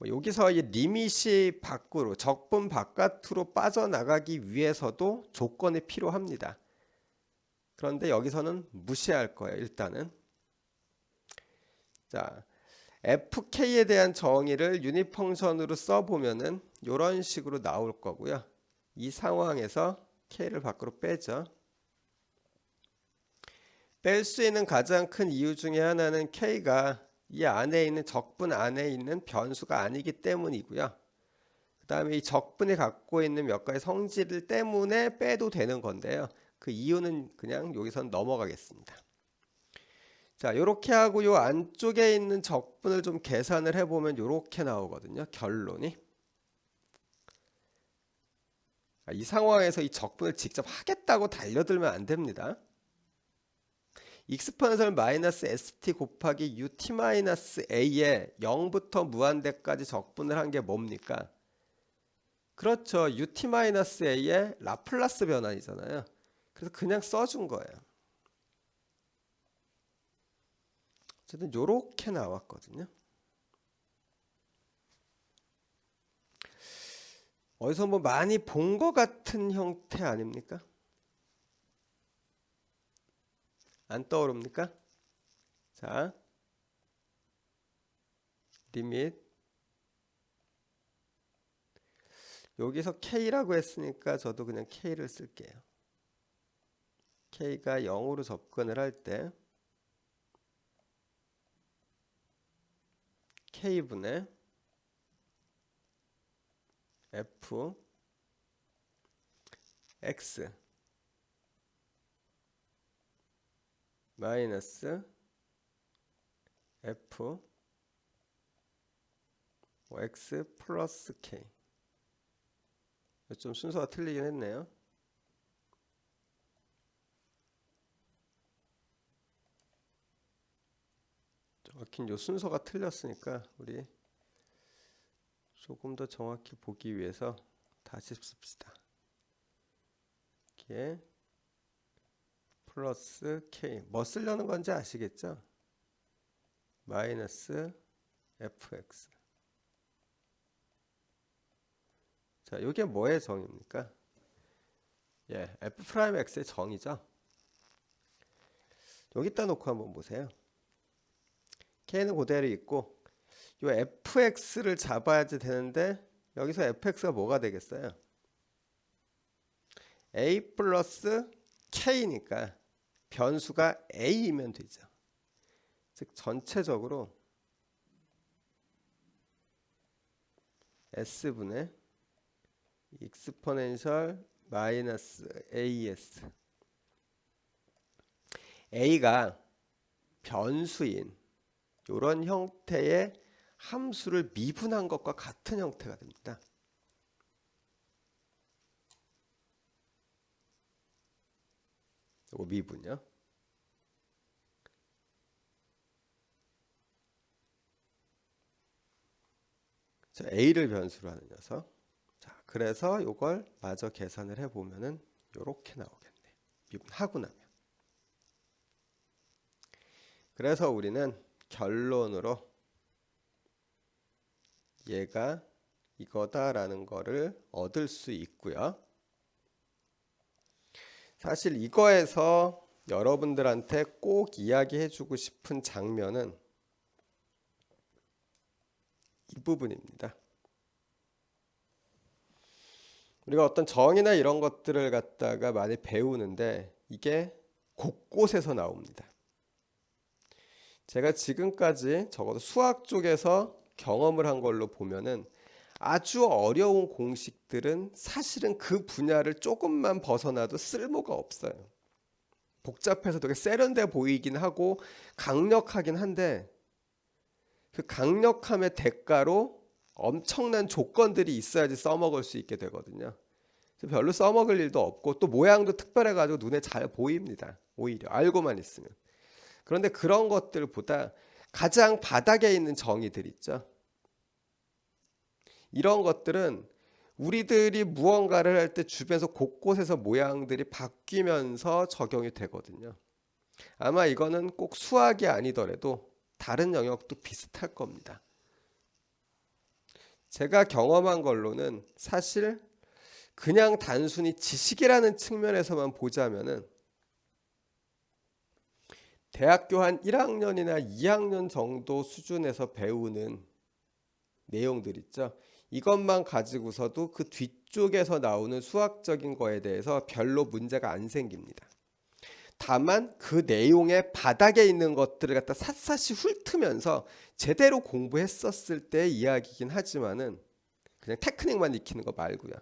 여기서 이 리밋이 밖으로 적분 바깥으로 빠져나가기 위해서도 조건이 필요합니다. 그런데 여기서는 무시할 거예요. 일단은 자, fk에 대한 정의를 유닛 펑션으로 써보면은 이런 식으로 나올 거고요. 이 상황에서 k를 밖으로 빼죠. 뺄 수 있는 가장 큰 이유 중에 하나는 k가 이 안에 있는 적분 안에 있는 변수가 아니기 때문이고요. 그 다음에 이 적분이 갖고 있는 몇 가지 성질 때문에 빼도 되는 건데요. 그 이유는 그냥 여기선 넘어가겠습니다. 자, 요렇게 하고 요 안쪽에 있는 적분을 좀 계산을 해보면 요렇게 나오거든요. 결론이. 이 상황에서 이 적분을 직접 하겠다고 달려들면 안 됩니다. 익스포넨셜 마이너스 st 곱하기 ut 마이너스 a에 0부터 무한대까지 적분을 한 게 뭡니까? 그렇죠. ut 마이너스 a의 라플라스 변환이잖아요. 그래서 그냥 써준 거예요. 어쨌든 요렇게 나왔거든요. 어디서 뭐 많이 본 것 같은 형태 아닙니까? 안 떠오릅니까? 자, 리밋 여기서 k라고 했으니까 저도 그냥 k를 쓸게요. k가 0으로 접근을 할 때 k분의 f x 마이너스 f x 플러스 k. 좀 순서가 틀리긴 했네요. 정확히 요 순서가 틀렸으니까 우리 조금 더 정확히 보기 위해서 다시 씁시다. 이게 플러스 k 뭐 쓰려는 건지 아시겠죠? 마이너스 fx. 자, 이게 뭐의 정의입니까? 예, f'x의 정의죠. 여기다 놓고 한번 보세요. k는 그대로 있고 이 fx를 잡아야지 되는데 여기서 fx가 뭐가 되겠어요? a 플러스 k니까 변수가 a이면 되죠. 즉 전체적으로 s분의 익스포넨셜 마이너스 as. a가 변수인 이런 형태의 함수를 미분한 것과 같은 형태가 됩니다. 이거 미분요. 자, a를 변수로 하는 녀석. 자, 그래서 이걸 마저 계산을 해보면은 이렇게 나오겠네. 미분하고 나면. 그래서 우리는 결론으로 얘가 이거다라는 거를 얻을 수 있고요. 사실 이거에서 여러분들한테 꼭 이야기해주고 싶은 장면은 이 부분입니다. 우리가 어떤 정의나 이런 것들을 갖다가 많이 배우는데 이게 곳곳에서 나옵니다. 제가 지금까지 적어도 수학 쪽에서 경험을 한 걸로 보면은 아주 어려운 공식들은 사실은 그 분야를 조금만 벗어나도 쓸모가 없어요. 복잡해서 되게 세련돼 보이긴 하고 강력하긴 한데 그 강력함의 대가로 엄청난 조건들이 있어야지 써먹을 수 있게 되거든요. 별로 써먹을 일도 없고 또 모양도 특별해가지고 눈에 잘 보입니다. 오히려 알고만 있으면. 그런데 그런 것들보다 가장 바닥에 있는 정의들 있죠. 이런 것들은 우리들이 무언가를 할 때 주변에서 곳곳에서 모양들이 바뀌면서 적용이 되거든요. 아마 이거는 꼭 수학이 아니더라도 다른 영역도 비슷할 겁니다. 제가 경험한 걸로는 사실 그냥 단순히 지식이라는 측면에서만 보자면은 대학교 한 1학년이나 2학년 정도 수준에서 배우는 내용들 있죠. 이것만 가지고서도 그 뒤쪽에서 나오는 수학적인 거에 대해서 별로 문제가 안 생깁니다. 다만 그 내용의 바닥에 있는 것들을 갖다 샅샅이 훑으면서 제대로 공부했었을 때 이야기긴 하지만은 그냥 테크닉만 익히는 거 말고요.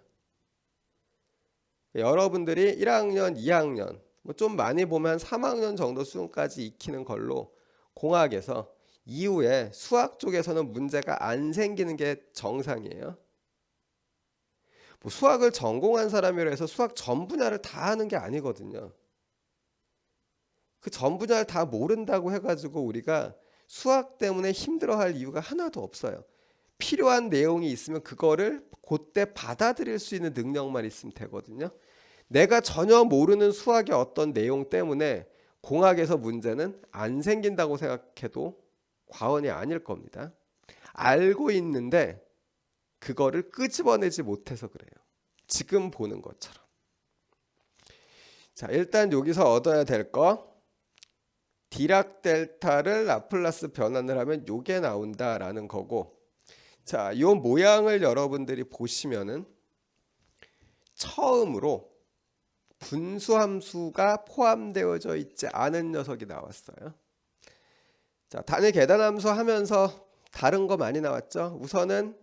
여러분들이 1학년, 2학년, 뭐 좀 많이 보면 3학년 정도 수준까지 익히는 걸로 공학에서 이후에 수학 쪽에서는 문제가 안 생기는 게 정상이에요. 뭐 수학을 전공한 사람이라 해서 수학 전 분야를 다 하는 게 아니거든요. 그 전 분야를 다 모른다고 해가지고 우리가 수학 때문에 힘들어할 이유가 하나도 없어요. 필요한 내용이 있으면 그거를 그때 받아들일 수 있는 능력만 있으면 되거든요. 내가 전혀 모르는 수학의 어떤 내용 때문에 공학에서 문제는 안 생긴다고 생각해도 과언이 아닐 겁니다. 알고 있는데 그거를 끄집어내지 못해서 그래요. 지금 보는 것처럼. 자, 일단 여기서 얻어야 될 거, 디락 델타를 라플라스 변환을 하면 요게 나온다라는 거고, 자, 요 모양을 여러분들이 보시면은 처음으로 분수함수가 포함되어져 있지 않은 녀석이 나왔어요. 자, 단위 계단함수 하면서 다른 거 많이 나왔죠. 우선은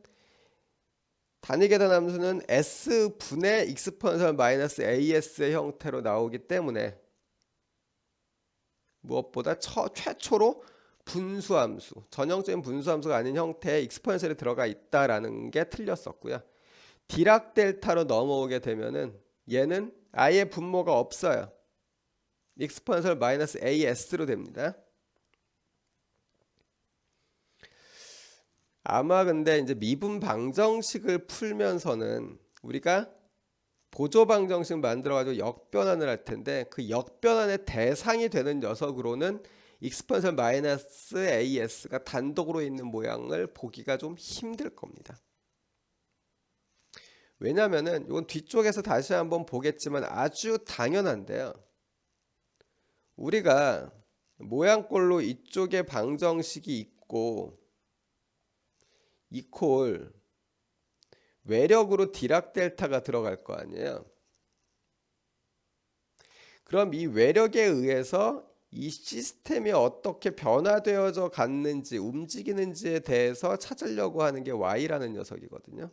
단위 계단함수는 s분의 exponential 마이너스 as의 형태로 나오기 때문에 무엇보다 최초로 분수함수, 전형적인 분수함수가 아닌 형태의 exponential이 들어가 있다라는 게 틀렸었고요. 디락 델타로 넘어오게 되면은 얘는 아예 분모가 없어요. exponential 마이너스 as로 됩니다. 아마 근데 이제 미분 방정식을 풀면서는 우리가 보조 방정식 만들어가지고 역변환을 할 텐데 그 역변환의 대상이 되는 녀석으로는 exponential 마이너스 as가 단독으로 있는 모양을 보기가 좀 힘들 겁니다. 왜냐면은 이건 뒤쪽에서 다시 한번 보겠지만 아주 당연한데요. 우리가 모양꼴로 이쪽에 방정식이 있고 이퀄 외력으로 디락 델타가 들어갈 거 아니에요. 그럼 이 외력에 의해서 이 시스템이 어떻게 변화되어져 갔는지 움직이는지에 대해서 찾으려고 하는 게 y라는 녀석이거든요.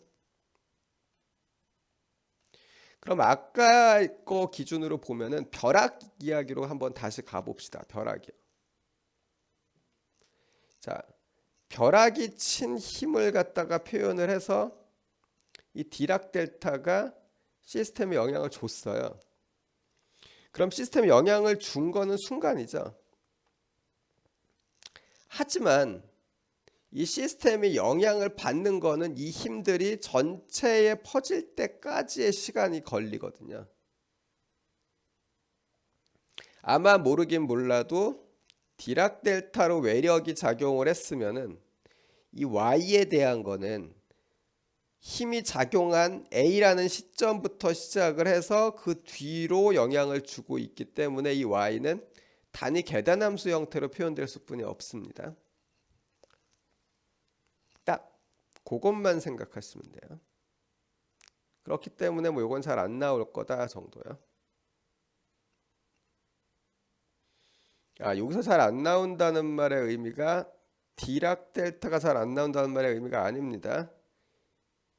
그럼 아까 거 기준으로 보면은 벼락 이야기로 한번 다시 가봅시다. 벼락이요. 자, 벼락이 친 힘을 갖다가 표현을 해서 이 디락 델타가 시스템에 영향을 줬어요. 그럼 시스템에 영향을 준 거는 순간이죠. 하지만 이 시스템이 영향을 받는 거는 이 힘들이 전체에 퍼질 때까지의 시간이 걸리거든요. 아마 모르긴 몰라도 디락 델타로 외력이 작용을 했으면은 이 y에 대한 거는 힘이 작용한 A라는 시점부터 시작을 해서 그 뒤로 영향을 주고 있기 때문에 이 y는 단위 계단함수 형태로 표현될 수뿐이 없습니다. 딱 그것만 생각하시면 돼요. 그렇기 때문에 뭐 이건 잘 안 나올 거다 정도요. 여기서 잘 안 나온다는 말의 의미가 디락 델타가 잘 안 나온다는 말의 의미가 아닙니다.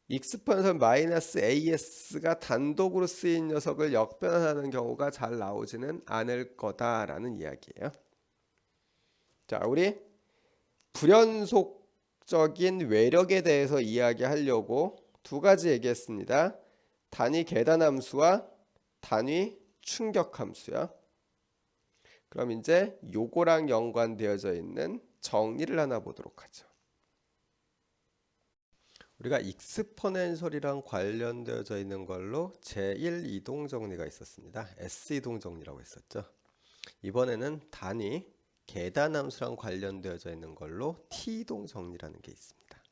익스ponential 마이너스 as가 단독으로 쓰인 녀석을 역변하는 경우가 잘 나오지는 않을 거다라는 이야기예요. 자, 우리 불연속적인 외력에 대해서 이야기하려고 두 가지 얘기했습니다. 단위 계단함수와 단위 충격함수요. 그럼 이제 요거랑 연관되어져 있는 정리를 하나 보도록 하죠. 우리가 익스포넨셜이랑 관련되어져 있는 걸로 제1 이동 정리가 있었습니다. S 이동 정리라고 했었죠. 이번에는 단위 계단함수랑 관련되어져 있는 걸로 T 이동 정리라는 게 있습니다.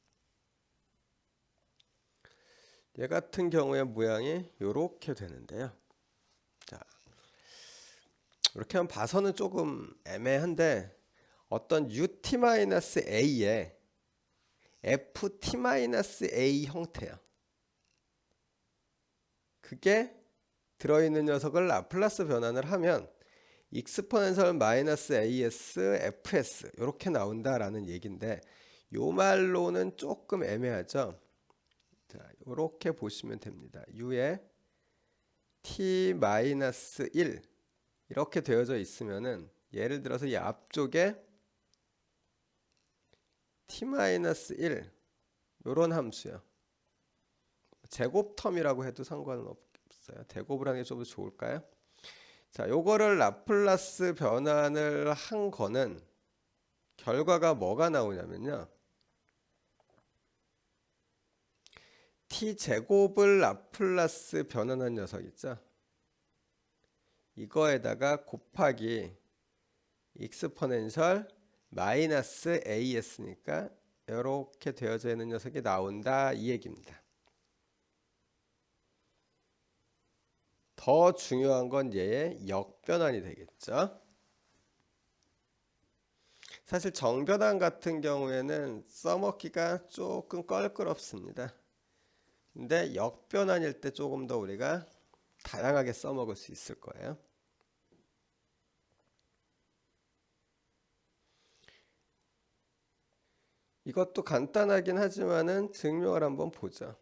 얘 같은 경우에 모양이 이렇게 되는데요. 자, 이렇게만 봐서는 조금 애매한데 어떤 ut-a의 ft-a 형태야. 그게 들어있는 녀석을 라플라스 변환을 하면 익스포넨셜 마이너스 as fs 이렇게 나온다라는 얘기인데 요 말로는 조금 애매하죠. 자, 이렇게 보시면 됩니다. u에 t-1 이렇게 되어져 있으면은 예를 들어서 이 앞쪽에 t-1 요런 함수요. 제곱 텀이라고 해도 상관은 없어요. 대곱을 하는 게 좀 더 좋을까요? 자, 요거를 라플라스 변환을 한 거는 결과가 뭐가 나오냐면요. t제곱을 라플라스 변환한 녀석 있죠? 이거에다가 곱하기 익스포넨셜 마이너스 as니까 이렇게 되어져 있는 녀석이 나온다 이 얘기입니다. 더 중요한 건 얘의 역변환이 되겠죠. 사실 정변환 같은 경우에는 써먹기가 조금 껄끄럽습니다. 근데 역변환일 때 조금 더 우리가 다양하게 써먹을 수 있을 거예요. 이것도 간단하긴 하지만은 증명을 한번 보죠.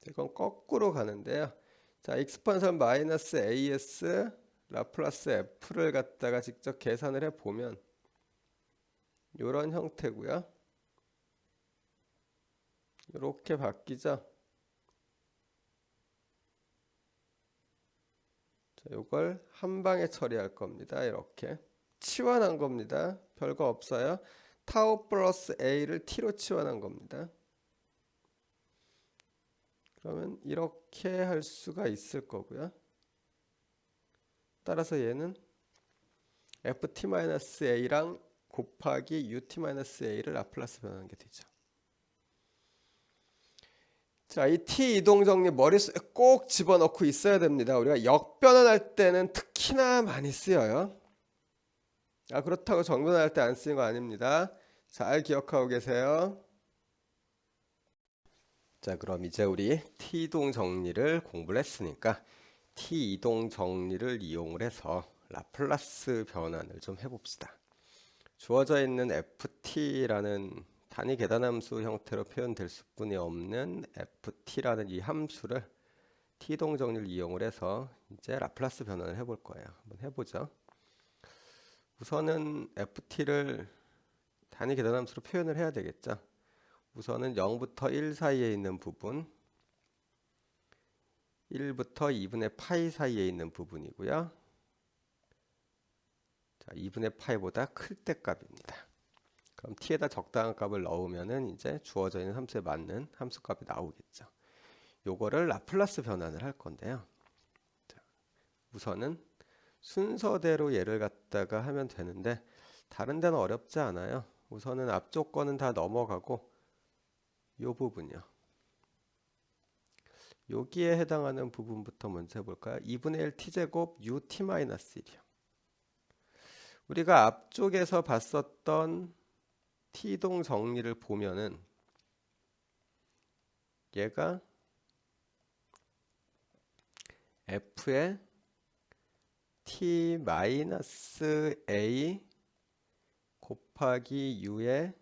이건 거꾸로 가는데요. 자, 익스판션 마이너스 as 라플라스 f를 갖다가 직접 계산을 해 보면 이런 형태고요. 이렇게 바뀌죠. 자, 이걸 한 방에 처리할 겁니다. 이렇게 치환한 겁니다. 별거 없어요. 타우 플러스 a를 t로 치환한 겁니다. 그러면 이렇게 할 수가 있을 거고요. 따라서 얘는 ft-a랑 곱하기 ut-a를 라플라스 변하는 게 되죠. 자, 이 t 이동 정리 머릿속에 꼭 집어넣고 있어야 됩니다. 우리가 역변환할 때는 특히나 많이 쓰여요. 그렇다고 정변환할 때 안 쓰는 거 아닙니다. 잘 기억하고 계세요. 자, 그럼 이제 우리 t 이동 정리를 공부를 했으니까 t 이동 정리를 이용을 해서 라플라스 변환을 좀 해봅시다. 주어져 있는 ft라는 단위 계단함수 형태로 표현될 수뿐이 없는 ft라는 이 함수를 t 이동 정리를 이용을 해서 이제 라플라스 변환을 해볼 거예요. 한번 해보죠. 우선은 ft를 단위 계단함수로 표현을 해야 되겠죠. 우선은 0부터 1 사이에 있는 부분, 1부터 2분의 파이 사이에 있는 부분이고요. 자, 2분의 파이보다 클 때 값입니다. 그럼 t에다 적당한 값을 넣으면은 이제 주어져 있는 함수에 맞는 함수 값이 나오겠죠. 요거를 라플라스 변환을 할 건데요. 자, 우선은 순서대로 얘를 갖다가 하면 되는데 다른 데는 어렵지 않아요. 우선은 앞쪽 거는 다 넘어가고 요 부분이요. 여기에 해당하는 부분부터 먼저 해볼까요? 2분의 1 t제곱 ut-1이요. 우리가 앞쪽에서 봤었던 t이동 정리를 보면은 얘가 f의 t-a 곱하기 u의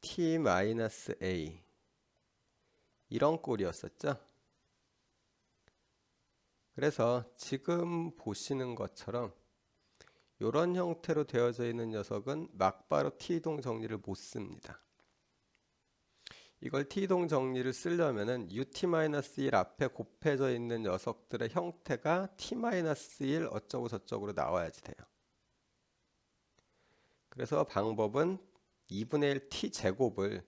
t-a 이런 꼴이었었죠. 그래서 지금 보시는 것처럼 이런 형태로 되어져 있는 녀석은 막바로 t이동 정리를 못 씁니다. 이걸 t이동 정리를 쓰려면은 ut-1 앞에 곱해져 있는 녀석들의 형태가 t-1 어쩌고 저쩌고로 나와야지 돼요. 그래서 방법은 2분의 1 t제곱을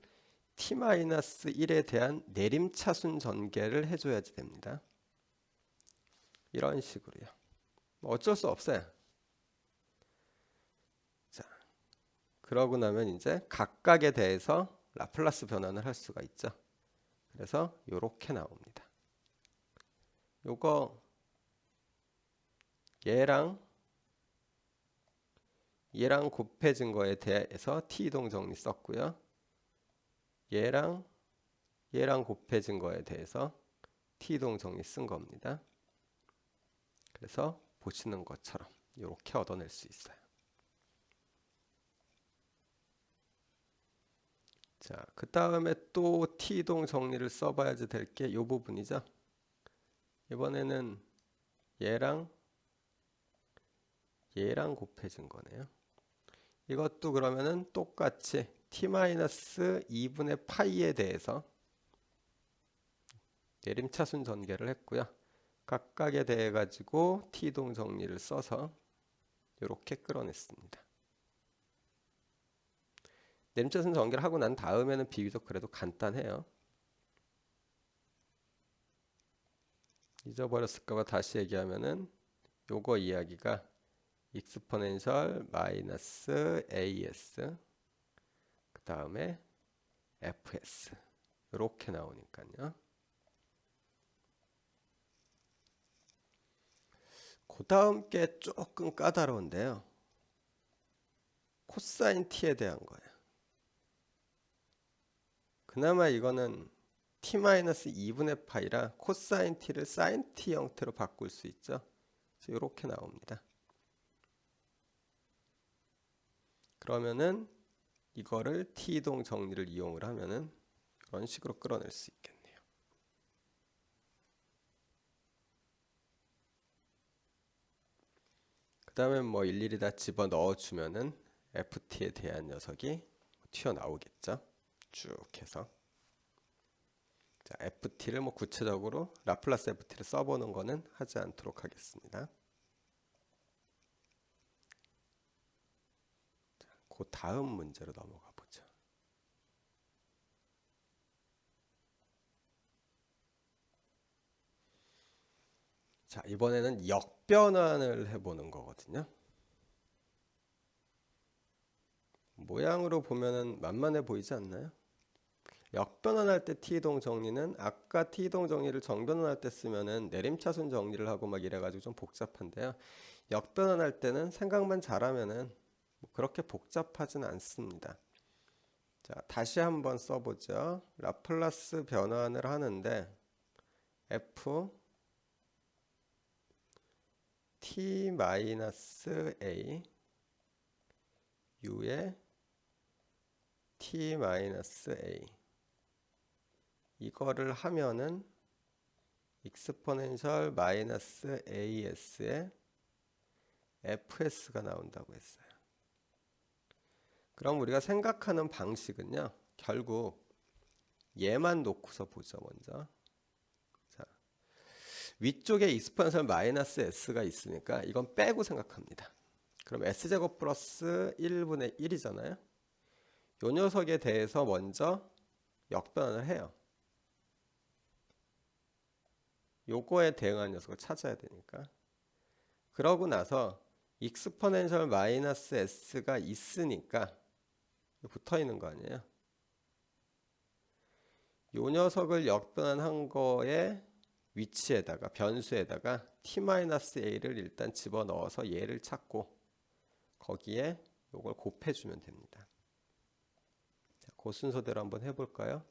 t-1에 대한 내림차순 전개를 해줘야지 됩니다. 이런 식으로요. 어쩔 수 없어요. 자, 그러고 나면 이제 각각에 대해서 라플라스 변환을 할 수가 있죠. 그래서 이렇게 나옵니다. 요거 얘랑 곱해진 거에 대해서 t이동 정리 썼고요. 얘랑 곱해진 거에 대해서 t이동 정리 쓴 겁니다. 그래서 보시는 것처럼 이렇게 얻어낼 수 있어요. 자, 그 다음에 또 t이동 정리를 써봐야지 될 게 이 부분이죠. 이번에는 얘랑 곱해진 거네요. 이것도 그러면은 똑같이 t-2분의 파이에 대해서 내림차순 전개를 했고요. 각각에 대해 가지고 t이동 정리를 써서 이렇게 끌어냈습니다. 내림차순 전개를 하고 난 다음에는 비교적 그래도 간단해요. 잊어버렸을까봐 다시 얘기하면은 요거 이야기가 익스포넨셜 마이너스 as 그 다음에 fs 이렇게 나오니까요. 그 다음 게 조금 까다로운데요. 코사인 t에 대한 거예요. 그나마 이거는 t-2분의 파이라 코사인 t를 사인 t 형태로 바꿀 수 있죠. 이렇게 나옵니다. 그러면은 이거를 t이동 정리를 이용을 하면은 그런 식으로 끌어낼 수 있겠네요. 그 다음에 뭐 일일이 다 집어 넣어 주면은 ft에 대한 녀석이 튀어나오겠죠. 쭉 해서. 자, ft를 뭐 구체적으로 라플라스 ft를 써보는 거는 하지 않도록 하겠습니다. 자, 그 다음 문제로 넘어가 보죠. 자, 이번에는 역변환을 해보는 거거든요. 모양으로 보면은 만만해 보이지 않나요? 역변환할 때 t이동 정리는 아까 t이동 정리를 정변환할 때 쓰면은 내림차순 정리를 하고 막 이래가지고 좀 복잡한데요. 역변환할 때는 생각만 잘하면은 뭐 그렇게 복잡하진 않습니다. 자, 다시 한번 써보죠. 라플라스 변환을 하는데 f t-a u의 t-a 이거를 하면은 익스포넨셜 마이너스 as의 fs가 나온다고 했어요. 그럼 우리가 생각하는 방식은요. 결국 얘만 놓고서 보죠. 먼저. 자, 위쪽에 익스포넨셜 마이너스 s가 있으니까 이건 빼고 생각합니다. 그럼 s제곱 플러스 1분의 1이잖아요. 요 녀석에 대해서 먼저 역변환을 해요. 요거에 대응한 녀석을 찾아야 되니까. 그러고 나서 익스포넨셜 마이너스 s가 있으니까 붙어 있는 거 아니에요. 요 녀석을 역변환한 거에 위치에다가 변수에다가 t-a를 일단 집어넣어서 얘를 찾고 거기에 요걸 곱해주면 됩니다. 자, 그 순서대로 한번 해볼까요?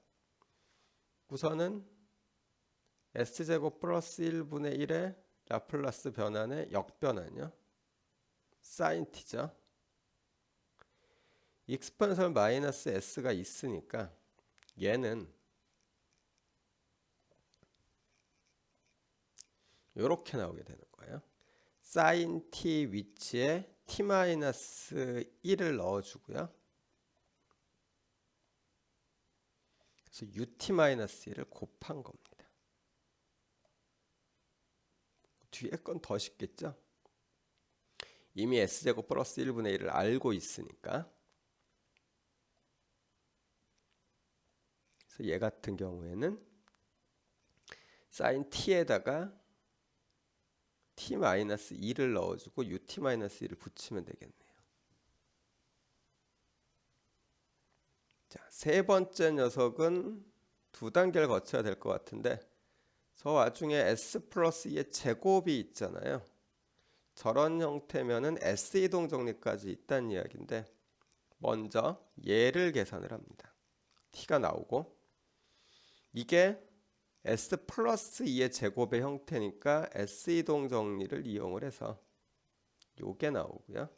우선은 s제곱 플러스 1분의 1의 라플라스 변환의 역변환이요. 사인 t죠. 익스포넨셜 마이너스 s가 있으니까 얘는 이렇게 나오게 되는 거예요. 사인 t 위치에 t-1을 넣어주고요. 그래서 ut-1을 곱한 겁니다. 뒤에 건 더 쉽겠죠? 이미 s제곱 플러스 1분의 1을 알고 있으니까. 그래서 얘 같은 경우에는 사인 t에다가 t-2를 넣어주고 ut-1을 붙이면 되겠네요. 자, 세 번째 녀석은 두 단계를 거쳐야 될 것 같은데 저 와중에 s 플러스 2의 제곱이 있잖아요. 저런 형태면은 s 이동 정리까지 있다는 이야기인데 먼저 얘를 계산을 합니다. t가 나오고 이게 s 플러스 2의 제곱의 형태니까 s 이동 정리를 이용을 해서 요게 나오고요.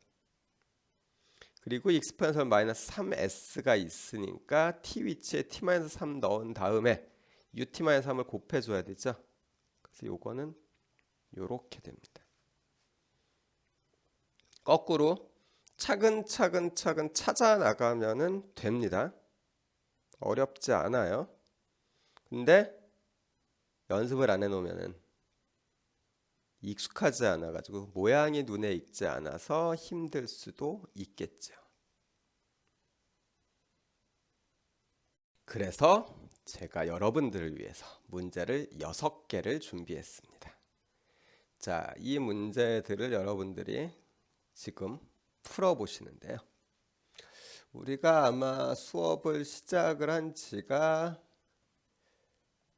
그리고 익스포넨셜 마이너스 3s가 있으니까 t 위치에 t-3 넣은 다음에 ut-3을 곱해줘야 되죠. 그래서 요거는 요렇게 됩니다. 거꾸로 차근차근 찾아 나가면은 됩니다. 어렵지 않아요. 근데 연습을 안 해놓으면은 익숙하지 않아 가지고 모양이 눈에 익지 않아서 힘들 수도 있겠죠. 그래서 제가 여러분들을 위해서 문제를 6개를 준비했습니다. 자, 이 문제들을 여러분들이 지금 풀어보시는데요. 우리가 아마 수업을 시작을 한 지가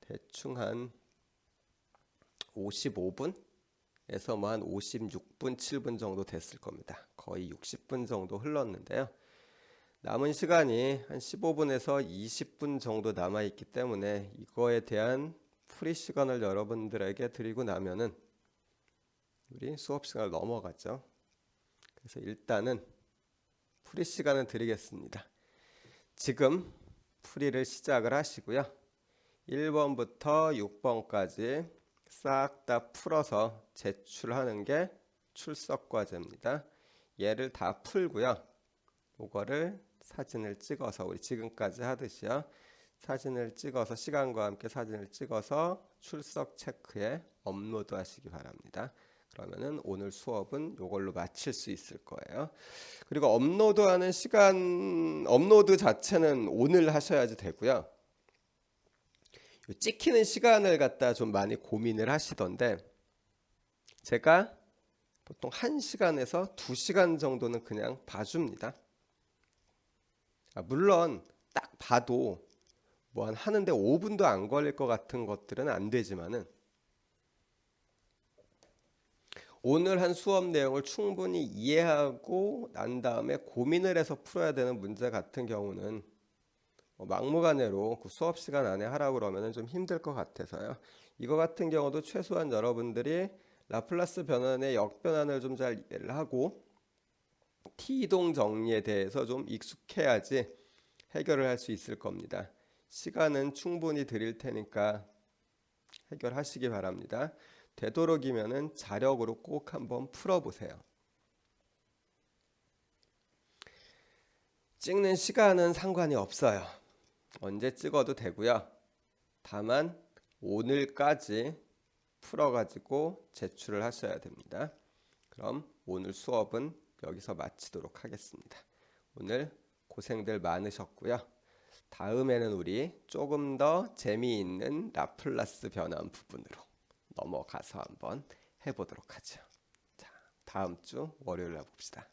대충 한 55분에서 뭐 한 56분, 7분 정도 됐을 겁니다. 거의 60분 정도 흘렀는데요. 남은 시간이 한 15분에서 20분 정도 남아있기 때문에 이거에 대한 풀이 시간을 여러분들에게 드리고 나면은 우리 수업 시간을 넘어가죠. 그래서 일단은 풀이 시간을 드리겠습니다. 지금 풀이를 시작을 하시고요. 1번부터 6번까지 싹 다 풀어서 제출하는 게 출석 과제입니다. 얘를 다 풀고요. 이거를 사진을 찍어서 우리 지금까지 하듯이요. 사진을 찍어서 시간과 함께 사진을 찍어서 출석 체크에 업로드 하시기 바랍니다. 그러면은 오늘 수업은 이걸로 마칠 수 있을 거예요. 그리고 업로드하는 시간, 업로드 자체는 오늘 하셔야지 되고요. 찍히는 시간을 갖다 좀 많이 고민을 하시던데 제가 보통 1시간에서 2시간 정도는 그냥 봐줍니다. 물론 딱 봐도 뭐 하는데 5분도 안 걸릴 것 같은 것들은 안 되지만은 오늘 한 수업 내용을 충분히 이해하고 난 다음에 고민을 해서 풀어야 되는 문제 같은 경우는 막무가내로 그 수업 시간 안에 하라고 그러면 좀 힘들 것 같아서요. 이거 같은 경우도 최소한 여러분들이 라플라스 변환의 역변환을 좀 잘 이해를 하고 t-이동 정리에 대해서 좀 익숙해야지 해결을 할 수 있을 겁니다. 시간은 충분히 드릴 테니까 해결하시기 바랍니다. 되도록이면은 자력으로 꼭 한번 풀어보세요. 찍는 시간은 상관이 없어요. 언제 찍어도 되고요. 다만 오늘까지 풀어가지고 제출을 하셔야 됩니다. 그럼 오늘 수업은 여기서 마치도록 하겠습니다. 오늘 고생들 많으셨고요. 다음에는 우리 조금 더 재미있는 라플라스 변환 부분으로 넘어가서 한번 해보도록 하죠. 자, 다음 주 월요일 날 봅시다.